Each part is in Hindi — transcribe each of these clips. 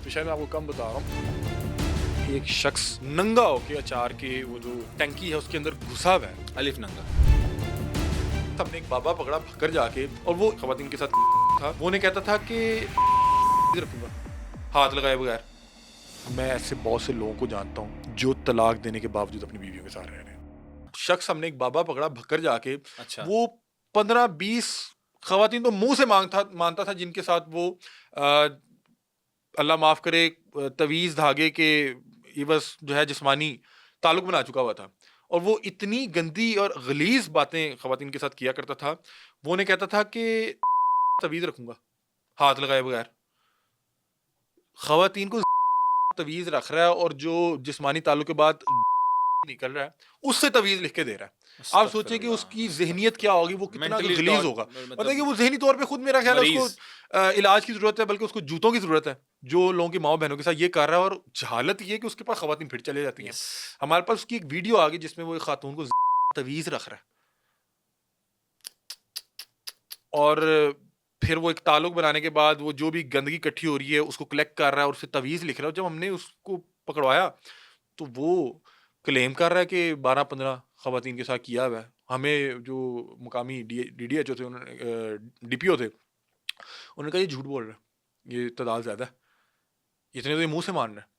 तो शायद मैं आपको कम बता रहा हूँ। एक शख्स नंगा होके अचार के वो जो टंकी है उसके अंदर घुसा हुआ है, अलिफ नंगा। हमने एक बाबा पकड़ा भक्कर जाके, और वो खवातीन के साथ था। वो ने कहता था कि रखूंगा हाथ लगाए बगैर। मैं ऐसे बहुत से लोगों को जानता हूँ जो तलाक देने के बावजूद अपनी बीवियों के साथ रह रहे हैं। शख्स हमने एक बाबा पकड़ा भक्कर जाके, अच्छा। वो 15-20 खवातीन तो मुंह से मानता था जिनके साथ वो अल्लाह माफ करे तवीज़ धागे के इवज़ जो है जिस्मानी ताल्लुक बना चुका हुआ था, और वो इतनी गंदी और गलीज़ बातें खवातीन के साथ किया करता था। वो ने कहता था कि तवीज़ रखूंगा हाथ लगाए बगैर। खवातीन को तवीज़ रख रहा है और जो जिस्मानी ताल्लुक के बाद निकल रहा है उससे तवीज़ लिख के दे रहा है। आप सोचें कि उसकी ज़हनियत क्या होगी, वो कितना Mentally गलीज़ thought- होगा। मतलब मतलब कि वो ज़हनी तौर पे खुद मेरा ख्याल है उसको मरीज। इलाज की ज़रूरत है, बल्कि उसको जूतों की ज़रूरत है जो लोगों की माँ बहनों के साथ ये कर रहा है। और जहालत ये है कि उसके पास खवातीन फिर चले जाती हैं। Yes. हमारे पास उसकी एक वीडियो आ गई जिसमें वो एक खातून को तवीज़ रख रहा है, और फिर वो एक ताल्लुक बनाने के बाद वो जो भी गंदगी इकट्ठी हो रही है उसको कलेक्ट कर रहा है और उससे तवीज़ लिख रहा है। जब हमने उसको पकड़वाया तो वो क्लेम कर रहा है कि 12-15 खवातीन के साथ किया हुआ है। हमें जो मुकामी डीडीएचओ थे, उन्होंने डीपीओ थे, उन्होंने कहा ये झूठ बोल रहा है, ये तादाद ज़्यादा है, इतने तो ये मुंह से मान रहा है।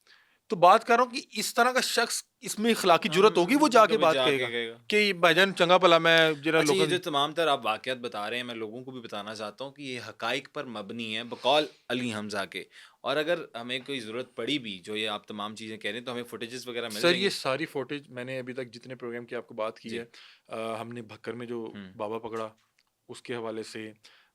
तो बात कर रहा हूँ कि इस तरह का शख्स, इसमें इखलाकी जुर्रत होगी वो जाके कभी बात जाके कहेगा कहेगा। कि भाईजान चंगा भला मैं जरा अच्छा, ये लोगों जो तमाम तर आप वाक़यात बता रहे हैं, मैं लोगों को भी बताना चाहता हूँ कि ये हक़ाइक़ पर मबनी है बकौल अली हमज़ा के। और अगर हमें कोई ज़रूरत पड़ी भी, जो ये आप तमाम चीज़ें कह रहे हैं, तो हमें फुटेजेस वगैरह मिल सर जाएंगी? ये सारी फुटेज मैंने अभी तक जितने प्रोग्राम की आपको बात की जी। है, हमने भक्कर में जो हुँ। बाबा पकड़ा उसके हवाले से,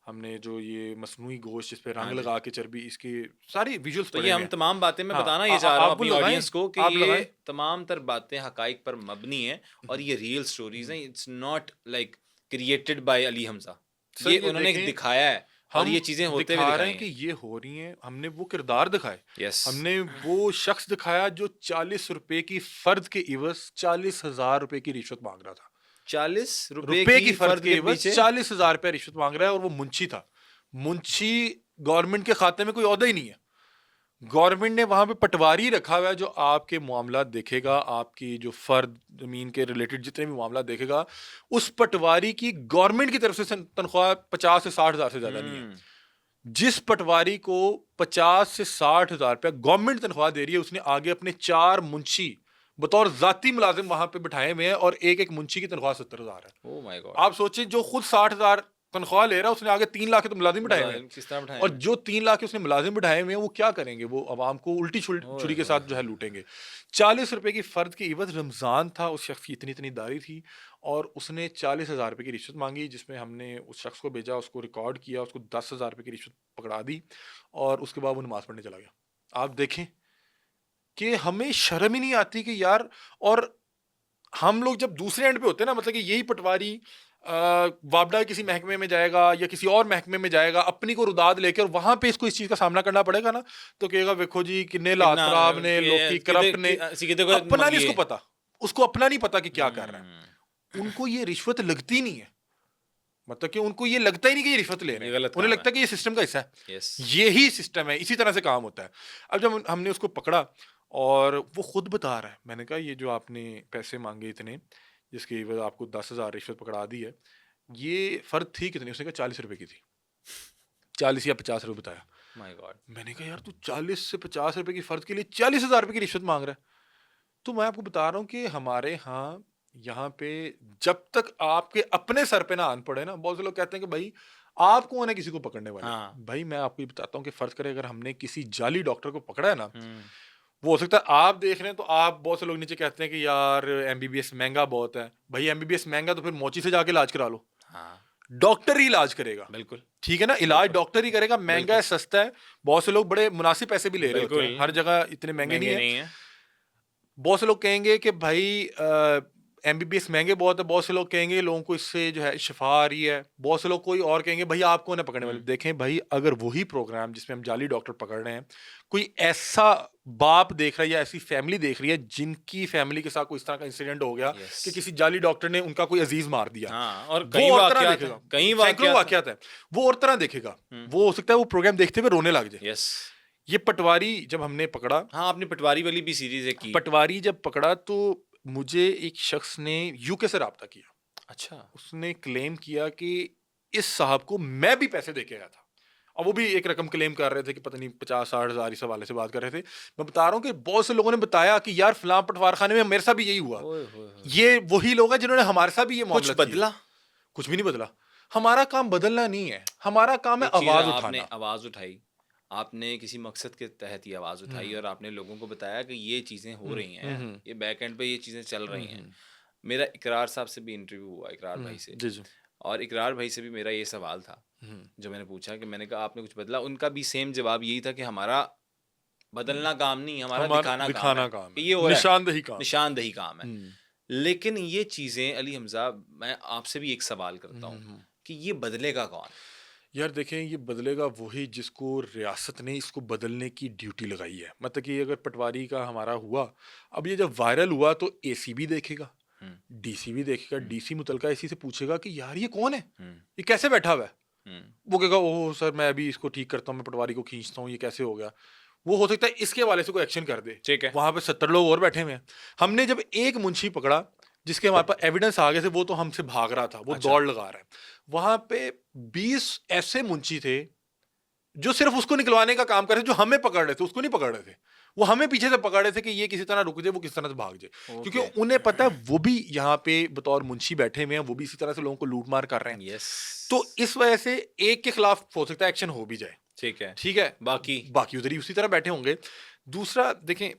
हमने जो ये मसनूई गोश्त जिस पे हाँ रंग जी। लगा के चर्बी, इसके सारी विजुअल्स तो पड़े ये हुए हम हैं। तमाम बातें मैं हाँ, बताना ये चाह रहा हूँ आप वो अपनी लगाएं, ऑडियंस को कि आप ये लगाएं। तमाम तर बातें हक़ाइक़ पर मबनी हैं और ये रियल स्टोरीज़ हैं। It's not like created by Ali Hamza. Sir ये ये उन्होंने देखें, दिखाया है और हम ये चीज़ें होते हुए दिखा रहे दिखाई हैं कि हैं। ये हो रही हैं। हमने वो किरदार दिखाए, यस। हमने वो शख्स दिखाया जो 40 रुपए की फर्द के इवज 40,000 रुपए की रिश्वत मांग रहा था। 40 रुपए रुपए की की फर्द फर्द के के इवज पीछे 40,000 रुपए रिश्वत मांग रहा है, और वो मुंशी था। मुंशी गवर्नमेंट के खाते में कोई ओहदा ही नहीं है। गवर्नमेंट ने वहां पे पटवारी रखा हुआ है जो आपके मामला देखेगा, आपकी जो फर्द जमीन के रिलेटेड जितने भी मामला देखेगा। उस पटवारी की गवर्नमेंट की तरफ से तनख्वाह 50 से 60 हजार से ज्यादा नहीं है। जिस पटवारी को 50 से 60 हजार रुपया गवर्नमेंट तनख्वाह दे रही है, उसने आगे अपने 4 मुंशी बतौर जाती मुलाजिम वहां पे बिठाए हुए हैं, और एक एक मुंशी की तनख्वाह 70,000 है। Oh my God! आप सोचिए, जो खुद 60,000 तनख्वाह ले रहा है, उसने आगे 3 लाख के तो मुलाजिम बिठाए हुए हैं। किस तरह बिठाए और हैं? जो 3 लाख के उसने मुलाजिम बिठाए हुए हैं, वो क्या करेंगे? वो अवाम को उल्टी ओए छुरी के होए साथ जो है होए! लूटेंगे। 40 रुपए की फर्द की इवज रमजान था, उस शख्स की इतनी इतनी दाढ़ी थी, और उसने 40,000 रुपए की रिश्वत मांगी, जिसमें हमने उस शख्स को भेजा, उसको रिकॉर्ड किया, उसको 10,000 रुपए की रिश्वत पकड़ा दी, और उसके बाद वो नमाज पढ़ने चला गया। आप देखें कि हमें शर्म ही नहीं आती कि यार। और हम लोग जब दूसरे एंड पे होते हैं ना, मतलब कि यही पटवारी वापडा किसी महकमे में जाएगा या किसी और महकमे में जाएगा, अपनी को रुदाद लेकर, वहां पे इसको इस चीज का सामना करना पड़ेगा ना, तो कहेगा देखो जी किन्ने लात कितना खराब ने, लोग की करप्ट ने। सीधे को अपना नहीं मंगी इसको है। पता, उसको अपना नहीं पता कि क्या कर रहा है। उनको ये रिश्वत लगती नहीं है, मतलब कि उनको ये लगता ही नहीं कि ये रिश्वत ले रहे ये हैं, गलत उन्हें काम लगता है। है कि ये सिस्टम का हिस्सा है। यस। यही सिस्टम है, इसी तरह से काम होता है। अब जब हमने उसको पकड़ा और वो खुद बता रहा है, मैंने कहा ये जो आपने पैसे मांगे इतने, जिसकी वजह आपको 10,000 रिश्वत पकड़ा दी है, ये फर्द थी कितनी? उसने कहा 40 रुपए की थी। 40 या 50 रुपए बताया। My God! मैंने कहा यार तू 40 से 50 रुपए की फर्द के लिए 40,000 रुपए की रिश्वत मांग रहा है। तो मैं आपको बता रहा हूँ कि हमारे यहाँ पे जब तक आपके अपने सर पे ना आन पड़े ना, बहुत से लोग कहते हैं कि भाई आप कौन है किसी को पकड़ने वाले। हाँ। भाई मैं आपको ये बताता हूँ कि फर्ज करें अगर हमने किसी जाली डॉक्टर को पकड़ा है ना, हुँ। वो हो सकता है आप देख रहे हैं तो आप, बहुत से लोग नीचे कहते हैं कि यार एमबीबीएस महंगा बहुत है। भाई एमबीबीएस महंगा तो फिर मोची से जाके इलाज करा लो, हाँ, डॉक्टर ही इलाज करेगा। बिल्कुल। ठीक है ना, इलाज बिल्कुल। डॉक्टर ही करेगा। महंगा है, सस्ता है, बहुत से लोग बड़े मुनासिब पैसे भी ले रहे होते हैं, बिल्कुल। हर जगह इतने महंगे नहीं महँगे है। नहीं है। बहुत से लोग कहेंगे कि भाई एमबीबीएस महंगे बहुत है, बहुत से लोग कहेंगे लोगों को इससे जो है शिफा आ रही है, बहुत से लोग कोई और कहेंगे भाई आप कौन है पकड़ने वाले। हुँ। देखें भाई, अगर वही प्रोग्राम जिसमें हम जाली डॉक्टर पकड़ रहे हैं, कोई ऐसा बाप देख रहा है या ऐसी फैमिली देख रही है जिनकी फैमिली के साथ कोई इस तरह का इंसिडेंट हो गया यस। कि किसी जाली डॉक्टर ने उनका कोई अजीज मार दिया, हाँ, और वो कई और तरह वाक़यात देखेगा। हैं, कई सैकड़ों वाक़यात हैं। वाकयात है, वो और तरह देखेगा। हुँ। वो हो सकता है वो प्रोग्राम देखते हुए रोने लग जाए। यस। ये पटवारी जब हमने पकड़ा, हाँ, आपने पटवारी वाली भी सीरीज़ एक की। पटवारी जब पकड़ा तो मुझे एक शख्स ने यूके से राब्ता किया। अच्छा। उसने क्लेम किया कि इस साहब को मैं भी पैसे दे के आया था। और वो भी एक रकम क्लेम कर रहे थे कि पता नहीं 50-60 हज़ार इस हवाले से बात कर रहे थे। मैं बता रहा हूँ कि बहुत से लोगों ने बताया कि यार फलां पटवार खाने में मेरे साथ भी यही हुआ। ओए होए होए! ये वही लोग हैं जिन्होंने हमारे साथ भी ये कुछ मामला किया। बदला? कुछ भी नहीं बदला। हमारा काम बदलना नहीं है, हमारा काम है एक चीज़ आवाज़ आपने उठाना। आवाज़ उठाई, आपने किसी मकसद के तहत ये आवाज़ उठाई और आपने लोगों को बताया कि ये चीज़ें हो रही हैं, हुँ। ये बैक एंड पे ये चीज़ें चल रही हैं। हुँ। मेरा इकरार साहब से भी इंटरव्यू हुआ, इकरार भाई से, जी, जी। और इकरार भाई से भी मेरा ये सवाल था, हुँ। जो मैंने पूछा कि मैंने कहा आपने कुछ बदला? उनका भी सेम जवाब यही था कि हमारा बदलना काम नहीं, हमारा हमारा दिखाना काम है दिखाना काम कि है, ये हो रहा है, निशानदेही काम है। निशानदही काम है। हुँ। लेकिन ये चीज़ें अली हमज़ा, मैं आपसे भी एक सवाल करता हूँ हुँ। कि ये बदलेगा कौन? यार देखें, ये बदलेगा वही जिसको रियासत ने इसको बदलने की ड्यूटी लगाई है। मतलब कि अगर पटवारी का हमारा हुआ, अब ये जब वायरल हुआ तो एसीबी देखेगा, हुँ, डीसी भी देखेगा, हुँ, डीसी मुतलका एसी से पूछेगा कि यार ये कौन है? हुँ, ये कैसे बैठा हुआ है? हुँ। वो कहेगा ओह सर मैं अभी इसको ठीक करता हूँ, मैं पटवारी को खींचता हूँ, ये कैसे हो गया? वो हो सकता है इसके हवाले से कोई एक्शन कर दे। ठीक है। वहाँ पे 70 लोग और बैठे हुए हैं। हमने जब एक मुंशी पकड़ा, जिसके हमारे पास एविडेंस आ गए थे, वो तो हमसे भाग रहा था, वो अच्छा। दौड़ लगा रहा है। वहाँ पे 20 ऐसे मुंशी थे जो सिर्फ उसको निकलवाने का काम कर रहे थे, जो हमें पकड़ रहे थे, उसको नहीं पकड़ रहे थे। वो हमें पीछे से पकड़ रहे थे कि ये किसी तरह रुक जाए, वो किसी तरह से भाग जाए। क्योंकि ओके। उन्हें पता है वो भी यहाँ पे बतौर मुंशी बैठे हुए हैं, वो भी इसी तरह से लोगों को लूट-मार कर रहे हैं। यस। तो इस वजह से एक के खिलाफ हो सकता है एक्शन हो भी जाए। ठीक है। ठीक है? बाकी? बाकी उधर ही उसी तरह बैठे होंगे। दूसरा देखें,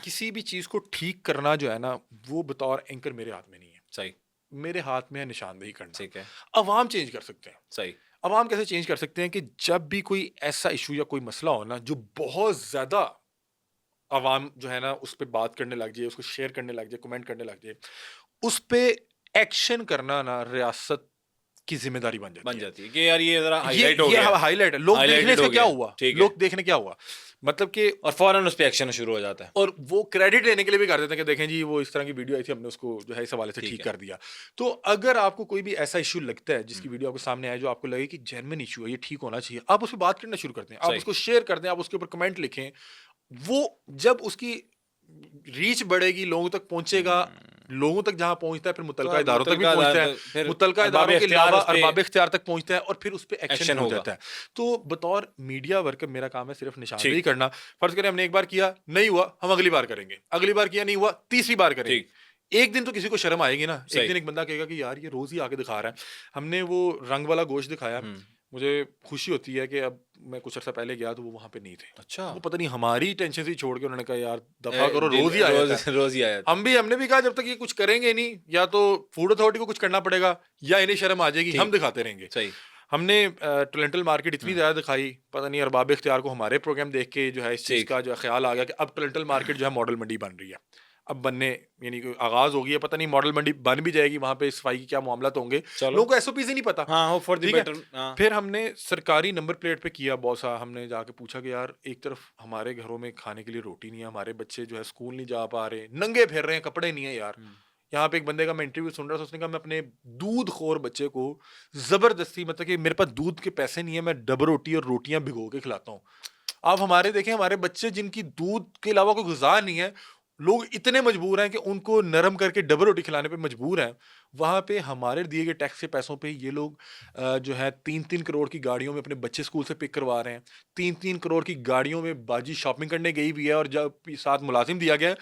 किसी भी चीज़ को ठीक करना जो है ना, वो बतौर एंकर मेरे हाथ में नहीं है। सही, मेरे हाथ में है निशानदेही करना। ठीक है। अवाम चेंज कर सकते हैं। सही। अवाम कैसे चेंज कर सकते हैं कि जब भी कोई ऐसा इशू या कोई मसला हो ना, जो बहुत ज़्यादा अवाम जो है ना उस पे बात करने लग जाए, उसको शेयर करने लग जाए, कमेंट करने लग जाए, उस पे एक्शन करना ना रियासत की ज़िम्मेदारी बन जाती बन है। जाती है कि यार ये ज़रा ये हाइलाइट हो ये गया, हाइलाइट है। लोग देखने हाइलाइटेड से हो क्या गया। हुआ? ठीक है। लोग देखने क्या हुआ? मतलब कि और फ़ौरन उस पे एक्शन शुरू हो जाता है। और वो क्रेडिट लेने के लिए भी कर देते हैं कि देखें जी वो इस तरह की वीडियो आई थी, हमने उसको जो है इस हवाले से ठीक ठीक है। कर दिया। तो अगर आपको कोई भी ऐसा इश्यू लगता है जिसकी हुँ, वीडियो आपके सामने आए, जो आपको लगे कि जेन्युइन इश्यू है, ये ठीक होना चाहिए, आप उस पे बात करना शुरू करते हैं। आप सही। उसको शेयर कर दें, आप उसके ऊपर कमेंट लिखें। वो जब उसकी रीच बढ़ेगी, लोगों तक पहुँचेगा, हुँ। लोगों तक जहाँ पहुँचता है फिर तो मुतलका अब इदारों तक भी मुतलका पहुँचता अदालत है। फिर मुतलका अरबाब इदारों के इख्तियार अलावा उस पे अरबाब इख्तियार तक पहुँचता है और फिर उस पे एक्शन एक्शन हो होगा। जाता है। तो बतौर मीडिया वर्कर मेरा काम है सिर्फ निशानदेही ठीक, करना। फ़र्ज़ करें हमने एक बार किया, नहीं हुआ, हम अगली बार करेंगे। अगली बार किया, नहीं हुआ, तीसरी बार करेंगे। ठीक। एक दिन तो किसी को शर्म आएगी ना, एक सही। दिन एक बंदा कहेगा कि यार ये रोज़ ही आके दिखा रहा है। हमने वो रंग वाला गोश्त दिखाया, हुँ। मुझे खुशी होती है कि अब मैं कुछ अर्सा पहले गया तो वो वहाँ पे नहीं थे। अच्छा। वो पता नहीं हमारी टेंशन से ही छोड़ के उन्होंने कहा यार दफ़ा ए, करो, दिल रोज़ ही आ जाता रोज़ है। रोज़ ही आया था। हमने भी कहा जब तक ये कुछ करेंगे नहीं, या तो फूड अथॉरिटी को कुछ करना पड़ेगा या इन्हें शर्म आ जाएगी, हम ठीक, दिखाते रहेंगे। सही। हमने टोलेंटल मार्केट इतनी हुँ, ज़्यादा दिखाई, पता नहीं अरबाब इख्तियार को हमारे प्रोग्राम देख के जो है इस चीज़ ठीक। का जो है ख़्याल आ गया कि अब टोलेंटल मार्केट जो है मॉडल मंडी बन रही है। अब बनने यानी कि आगाज़ हो गई है, पता नहीं मॉडल मंडी बन भी जाएगी, वहाँ पे सफाई के क्या मामलात होंगे। चलो। लोगों को एसओपीज़ ही नहीं पता। हाँ, होप फॉर द ठीक है? बेटर। हाँ, फिर हमने सरकारी नंबर प्लेट पे किया बहुत सा, हमने जाके पूछा कि यार एक तरफ हमारे घरों में खाने के लिए रोटी नहीं है, हमारे बच्चे जो है स्कूल नहीं जा पा रहे, नंगे फिर रहे हैं, कपड़े नहीं है यार। हुँ, यहाँ पे एक बंदे का मैं इंटरव्यू सुन रहा था, उसने कहा मैं अपने दूधखोर बच्चे को ज़बरदस्ती, मतलब कि मेरे पास दूध के पैसे नहीं है, मैं डबल रोटी और रोटियाँ भिगो के खिलाता हूँ। आप हमारे देखें, हमारे बच्चे जिनकी दूध के अलावा कोई ग़िज़ा नहीं है, लोग इतने मजबूर हैं कि उनको नरम करके डबल रोटी खिलाने पे मजबूर हैं। वहाँ पे हमारे दिए गए टैक्स के पैसों पे ये लोग जो है 3-3 करोड़ की गाड़ियों में अपने बच्चे स्कूल से पिक करवा रहे हैं। 3-3 करोड़ की गाड़ियों में बाजी शॉपिंग करने गई भी है, और जब साथ मुलाजिम दिया गया है,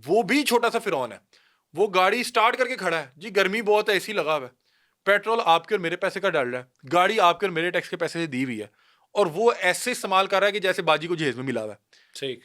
वो भी छोटा-सा फ़िरौन है। वो गाड़ी स्टार्ट करके खड़ा है, जी गर्मी बहुत है, एसी लगा हुआ है। पेट्रोल आपके और मेरे पैसे का डाल रहा है। गाड़ी आपके और मेरे टैक्स के पैसे से दी हुई है। और वो ऐसे इस्तेमाल कर रहा है कि जैसे बाजी को जहेज़ में मिला हुआ है। ठीक।